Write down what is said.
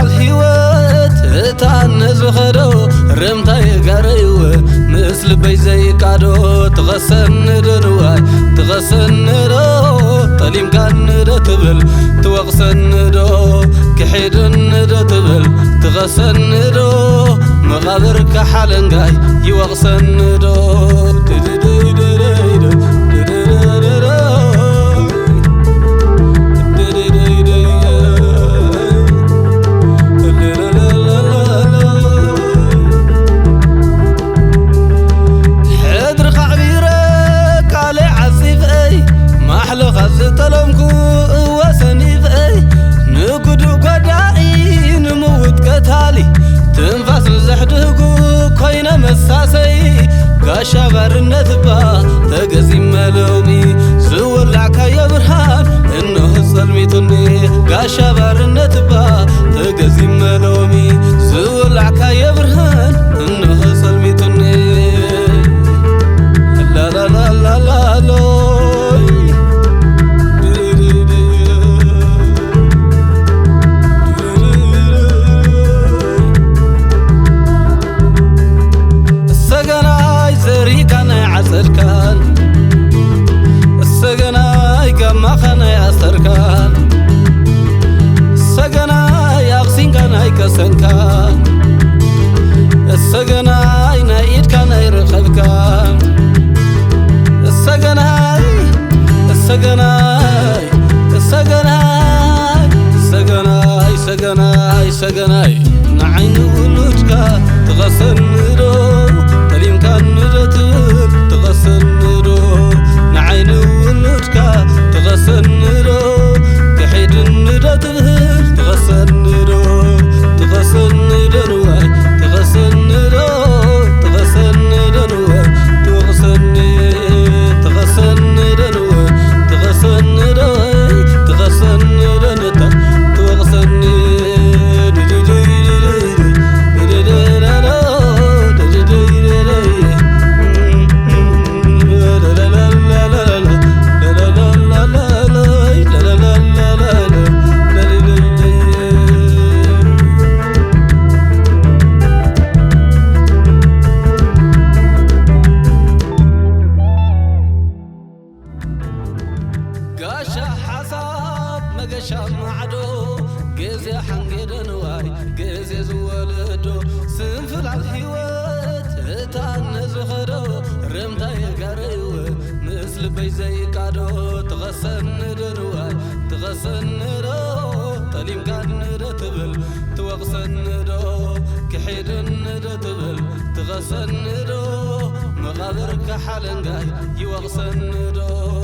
الحيوت تعنز خدو رمتاي قريو مثل بي زي قادو تغسن دنواي تغسن دو طليم كان تبل توغسن دو كحيدن تبل تغسن دو مغابر كحالنغاي يوغسن دو غاشا بارنت با تغزي ملومي زولع كايا برهان انه الظلميتني غاشا بارنت با تغزي ملومي زولع كايا برهان انه الظلميتني لا لا لا لا لا لا السجناي كما خنا يستركان السجناي أغسين كان يكسنكان السجناي نايد كان يرخبكان السجناي السجناي السجناي السجناي سجناي سجناي نعين ولوجك تغسل رو تليم كان رتب تغسل رو نعين ولوجك تغسل رو كحيد رتب تغسل رو تغسل رو تغسل رو تغسل رو تغسل تغسل رو تغسل رو تغسل رو تغسل غاشا حساب مغشا معدو جزي حنجدن واي جزي زولدو سنفل الحيوت تعنز خدو رمتاي قريو مثل بي زي قادو تغسن دنواي تغسن دو طليم كان تبل توغسن دو كحيدن تبل تغسن دو مغابر كحالنغاي يوغسن دو